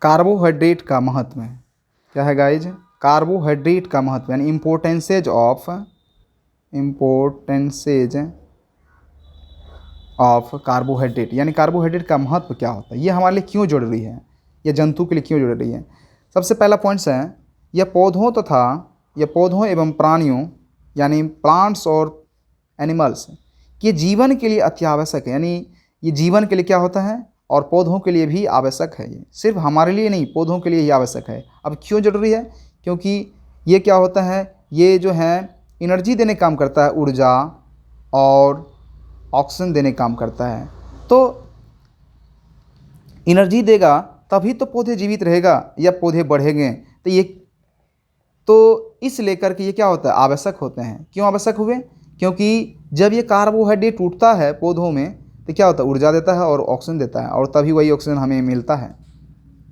Carbohydrate का महत्व है, क्या है गाइज, कार्बोहाइड्रेट का महत्व यानी इम्पोर्टेंसेज ऑफ कार्बोहाइड्रेट, यानी कार्बोहाइड्रेट का महत्व क्या होता है, ये हमारे लिए क्यों जरूरी है, यह जंतु के लिए क्यों जरूरी है। सबसे पहला पॉइंट्स है, यह पौधों एवं प्राणियों यानी प्लांट्स और एनिमल्स के जीवन के लिए अति आवश्यक है, यानी ये जीवन के लिए क्या होता है और पौधों के लिए भी आवश्यक है, ये सिर्फ हमारे लिए नहीं पौधों के लिए ही आवश्यक है। अब क्यों ज़रूरी है, क्योंकि ये क्या होता है, ये जो है एनर्जी देने काम करता है, ऊर्जा और ऑक्सीजन देने काम करता है। तो एनर्जी देगा तभी तो पौधे जीवित रहेगा या पौधे बढ़ेंगे, तो इस लेकर के ये क्या होता है, आवश्यक होते हैं। क्यों आवश्यक हुए, क्योंकि जब ये कार्बोहाइड्रेट टूटता है पौधों में तो क्या होता है, ऊर्जा देता है और ऑक्सीजन देता है, और तभी वही ऑक्सीजन हमें मिलता है।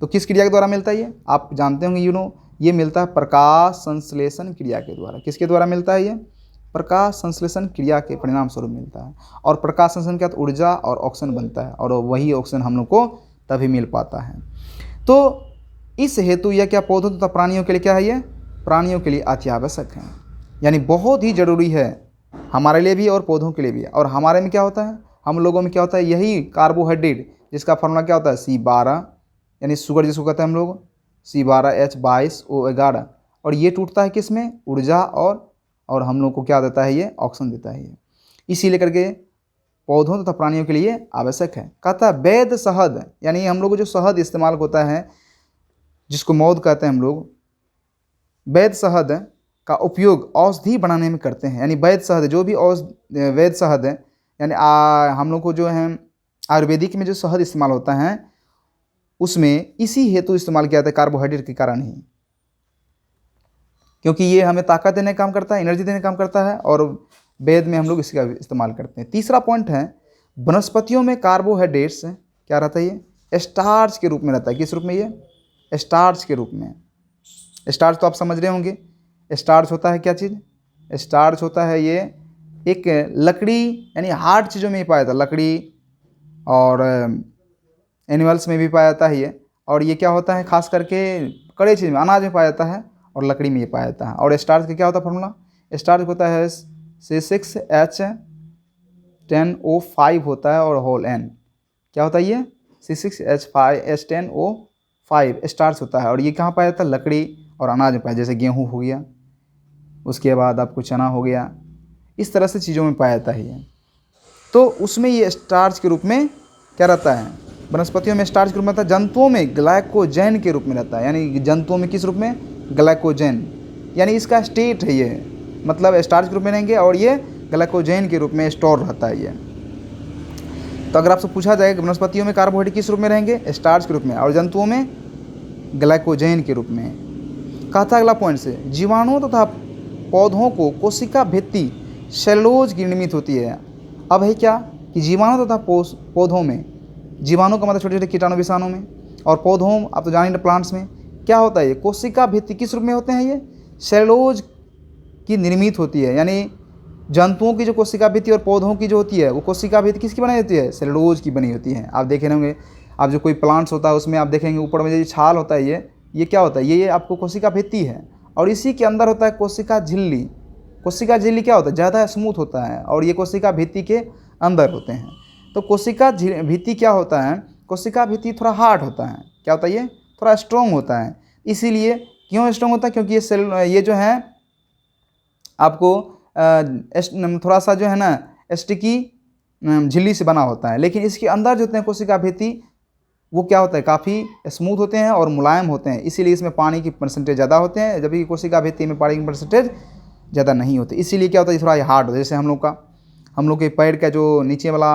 तो किस क्रिया के द्वारा मिलता है ये आप जानते होंगे, ये मिलता है प्रकाश संश्लेषण क्रिया के द्वारा। किसके द्वारा मिलता है ये, प्रकाश संश्लेषण क्रिया के परिणाम स्वरूप मिलता है। और प्रकाश संश्लेषण क्या, ऊर्जा और ऑक्सीजन बनता है, और वही ऑक्सीजन हम लोग को तभी मिल पाता है। तो इस हेतु यह क्या पौधों तथा प्राणियों के लिए क्या है, ये प्राणियों के लिए अति आवश्यक है, यानी बहुत ही ज़रूरी है हमारे लिए भी और पौधों के लिए भी। और हमारे में क्या होता है, हम लोगों में क्या होता है, यही कार्बोहाइड्रेट जिसका फार्मूला क्या होता है C12, यानी शुगर जिसको कहते हैं हम लोग C12H22O11, और ये टूटता है किस में, ऊर्जा और हम लोग को क्या देता है, ये ऑक्सीजन देता है ये। इसी लेकर के पौधों तथा प्राणियों के लिए आवश्यक है। कहता है वैध शहद, यानी हम लोग को जो शहद इस्तेमाल होता है जिसको मौध कहते हैं हम लोग, वैध शहद का उपयोग औषधि बनाने में करते हैं। यानी वैध शहद जो भी वैध शहद है, यानी हम लोग को जो है आयुर्वेदिक में जो शहद इस्तेमाल होता है उसमें इसी हेतु इस्तेमाल किया जाता है, कार्बोहाइड्रेट के कारण ही, क्योंकि ये हमें ताकत देने का काम करता है, एनर्जी देने का काम करता है, और वेद में हम लोग इसका इस्तेमाल करते हैं। तीसरा पॉइंट है, वनस्पतियों में कार्बोहाइड्रेट्स क्या रहता है, ये स्टार्च के रूप में रहता है। किस रूप में, ये स्टार्च के रूप में। स्टार्च तो आप समझ रहे होंगे, स्टार्च होता है क्या चीज़, स्टार्च होता है ये एक लकड़ी यानी हार्ड चीज़ों में ही पाया जाता है, लकड़ी और एनिमल्स में भी पाया जाता है ये। और ये क्या होता है, खास करके कड़े चीज़ में, अनाज में पाया जाता है, और लकड़ी में ये पाया जाता है। और स्टार्च का क्या होता है फॉर्मूला, स्टार्च होता है C6H10O5 होता है, और होल N क्या होता है, ये C6H10O5 स्टार्च होता है। और ये कहाँ पाया जाता है, लकड़ी और अनाज में पाया, जैसे गेहूँ हो गया, उसके बाद आपको चना हो गया, इस तरह से चीज़ों में पाया जाता है ये। तो उसमें ये स्टार्च के रूप में क्या रहता है, वनस्पतियों में स्टार्च के रूप में रहता है, जंतुओं में ग्लाइकोजेन के रूप में रहता है। यानी जंतुओं में किस रूप में, ग्लाइकोजेन, यानी इसका स्टेट है ये, मतलब स्टार्च के रूप में रहेंगे और ये ग्लाइकोजेन के रूप में स्टोर रहता है ये। तो अगर आपसे पूछा जाए कि वनस्पतियों में कार्बोहाइड्रेट किस रूप में रहेंगे, स्टार्च के रूप में, और जंतुओं में ग्लाइकोजेन के रूप में। कहता अगला पॉइंट से, जीवाणुओं तथा पौधों को कोशिका भित्ति सेलुलोज की निर्मित होती है। अब है क्या कि जीवाणु तथा पौधों में, जीवाणु का मतलब छोटे छोटे कीटाणु विषाणु में, और पौधों आप तो जानेंगे प्लांट्स में क्या होता है, ये कोशिका भित्ति किस रूप में होते हैं, ये सेलुलोज की निर्मित होती है। यानी जंतुओं की जो कोशिका भित्ति और पौधों की जो होती है वो कोशिका भित्ति किसकी बनाई होती है, सेलुलोज की बनी होती है। आप देखे होंगे, आप जो कोई प्लांट्स होता है उसमें आप देखेंगे ऊपर में जो छाल होता है ये क्या होता है, ये आपको कोशिका भित्ति है, और इसी के अंदर होता है कोशिका झिल्ली। कोशिका झिल्ली क्या होता है, ज़्यादा स्मूथ होता है, और ये कोशिका भित्ति के अंदर होते हैं। तो कोशिका भित्ति क्या होता है, कोशिका भित्ति थोड़ा हार्ड होता है, क्या होता है, ये थोड़ा स्ट्रॉन्ग होता है। इसीलिए क्यों स्ट्रॉन्ग होता है, क्योंकि ये जो है आपको थोड़ा सा जो है ना स्टिकी झिल्ली से बना होता है। लेकिन इसके अंदर जो होते हैं कोशिका भित्ति वो क्या होता है, काफ़ी स्मूथ होते हैं और मुलायम होते हैं, इसीलिए इसमें पानी की परसेंटेज ज़्यादा होते हैं, जबकि कोशिका भित्ति में पानी की परसेंटेज ज़्यादा नहीं होती। इसीलिए क्या होता है, थोड़ा हार्ड होता है। जैसे हम लोग के पैर का जो नीचे वाला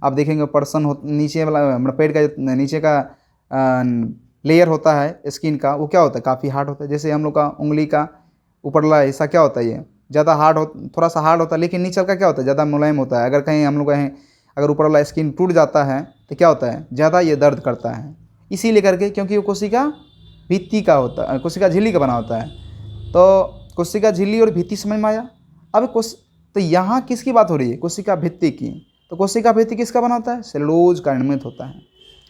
आप देखेंगे पर्सन हो, नीचे वाला पेड़ का जो नीचे का लेयर होता है स्किन का, वो क्या होता है, काफ़ी हार्ड होता है। जैसे हम लोग का उंगली का ऊपर वाला हिस्सा क्या होता है, ये ज़्यादा हार्ड थोड़ा सा हार्ड होता है, लेकिन नीचे का क्या होता है, ज़्यादा मुलायम होता है। अगर कहीं हम लोग कहीं अगर ऊपर वाला स्किन टूट जाता है तो क्या होता है, ज़्यादा ये दर्द करता है। इसीलिए करके क्योंकि वो कोशिका भित्ति का होता है, कोशिका झिल्ली का बना होता है। तो कोशिका झिल्ली और भित्ति समझ में आया। अब तो यहाँ किसकी बात हो रही है, कोशिका भित्ति की। तो कोशिका भित्ति किसका बना होता है, सेलुलोज का निर्मित होता है।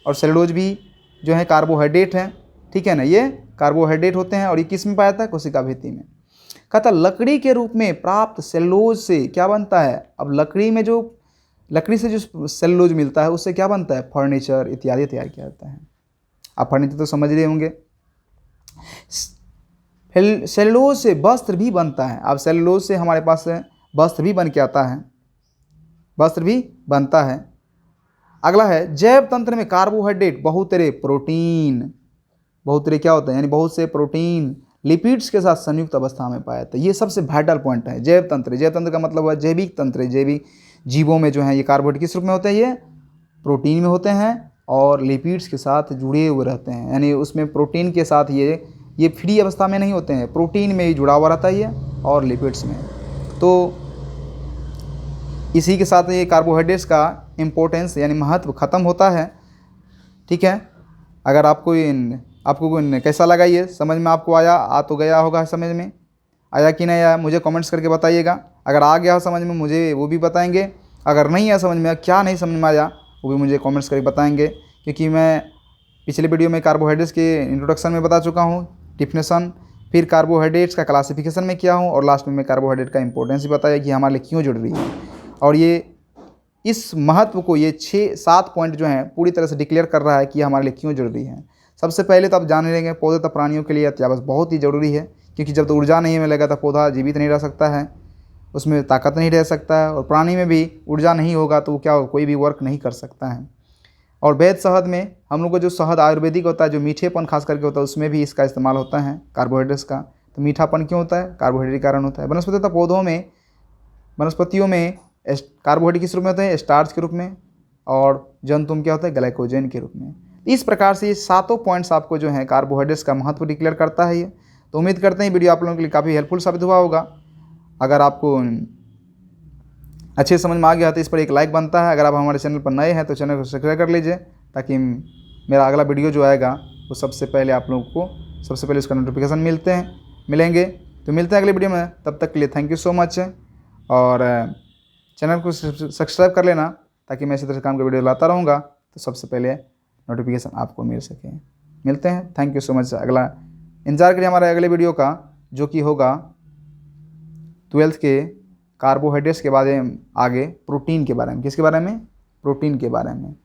और सेलुलोज भी जो है कार्बोहाइड्रेट है, ठीक है ना, ये कार्बोहाइड्रेट होते हैं और ये किस में पाया जाता है, कोशिका भित्ति में। कहता लकड़ी के रूप में प्राप्त सेलुलोज से क्या बनता है, अब लकड़ी से जो सेलुलोज मिलता है उससे क्या बनता है, फर्नीचर इत्यादि तैयार किया जाता है। आप फर्नीचर तो समझ रहे होंगे। सेलुलोज से वस्त्र भी बनता है। अब सेलुलोज से हमारे पास वस्त्र भी बन के आता है, वस्त्र भी बनता है। अगला है जैव तंत्र में कार्बोहाइड्रेट बहुतरे प्रोटीन, बहुतरे क्या होता है, यानी बहुत से प्रोटीन लिपिड्स के साथ संयुक्त अवस्था में पाया जाता है। ये सबसे वाइटल पॉइंट है जैव तंत्र। जैव तंत्र का मतलब है जैविक तंत्र। जैविक जीवों में जो है ये कार्बोहाइड्रेट किस रूप में होते हैं, ये प्रोटीन में होते हैं और लिपिड्स के साथ जुड़े हुए रहते हैं, यानी उसमें प्रोटीन के साथ ये फ्री अवस्था में नहीं होते हैं, प्रोटीन में ही जुड़ा हुआ रहता है ये और लिपिड्स में। तो इसी के साथ ये कार्बोहाइड्रेट्स का इम्पोर्टेंस यानी महत्व ख़त्म होता है। ठीक है, अगर आपको कैसा लगा, ये समझ में आपको आया, आ तो गया होगा, समझ में आया कि नहीं आया, मुझे कमेंट्स करके बताइएगा। अगर आ गया हो समझ में मुझे वो भी बताएंगे, अगर नहीं आया समझ में, क्या नहीं समझ में आया वो भी मुझे कमेंट्स करके बताएंगे। क्योंकि मैं पिछले वीडियो में कार्बोहाइड्रेट्स के इंट्रोडक्शन में बता चुका हूँ, डिफिनेशन, फिर कार्बोहाइड्रेट्स का क्लासिफिकेशन में किया हूँ और लास्ट में मैं कार्बोहाइड्रेट का इंपॉर्टेंस भी बताया कि हमारे लिए क्यों जरूरी है। और ये इस महत्व को ये 6-7 पॉइंट जो हैं पूरी तरह से डिक्लेयर कर रहा है कि हमारे लिए क्यों जरूरी है। सबसे पहले तो आप जान लेंगे पौधे तथा प्राणियों के लिए अत्यावश्यक बहुत ही ज़रूरी है, क्योंकि जब तक ऊर्जा नहीं मिलेगा तो पौधा जीवित नहीं रह सकता है, उसमें ताकत नहीं रह सकता है, और प्राणी में भी ऊर्जा नहीं होगा तो क्या कोई भी वर्क नहीं कर सकता है। और वैद शहद में हम लोग को जो शहद आयुर्वेदिक होता है, जो मीठेपन खास करके होता है, उसमें भी इसका इस्तेमाल होता है कार्बोहाइड्रेट्स का। तो मीठापन क्यों होता है, कार्बोहाइड्रेट के कारण होता है। वनस्पति तथा पौधों में, वनस्पतियों में कार्बोहाइड्रेट किस रूप में होते हैं, स्टार्च के रूप में, और जंतु में क्या होता है, ग्लाइकोजन के रूप में। इस प्रकार से ये 7 पॉइंट्स आपको जो है कार्बोहाइड्रेट्स का महत्व डिक्लेयर करता है ये। तो उम्मीद करते हैं वीडियो आप लोगों के लिए काफ़ी हेल्पफुल साबित हुआ होगा। अगर आपको अच्छे समझ में आ गया तो इस पर एक लाइक बनता है। अगर आप हमारे चैनल पर नए हैं तो चैनल को सब्सक्राइब कर लीजिए, ताकि मेरा अगला वीडियो जो आएगा वो सबसे पहले आप लोगों को सबसे पहले उसका नोटिफिकेशन मिलेंगे। तो मिलते हैं अगले वीडियो में, तब तक के लिए थैंक यू सो मच। और चैनल को सब्सक्राइब कर लेना, ताकि मैं इसी तरह काम का वीडियो लाता रहूँगा तो सबसे पहले नोटिफिकेशन आपको मिल सके। मिलते हैं, थैंक यू सो मच। अगला इंतजार करिए हमारे अगले वीडियो का, जो कि होगा 12th के कार्बोहाइड्रेट्स के बारे में, आगे प्रोटीन के बारे में। किसके बारे में, प्रोटीन के बारे में।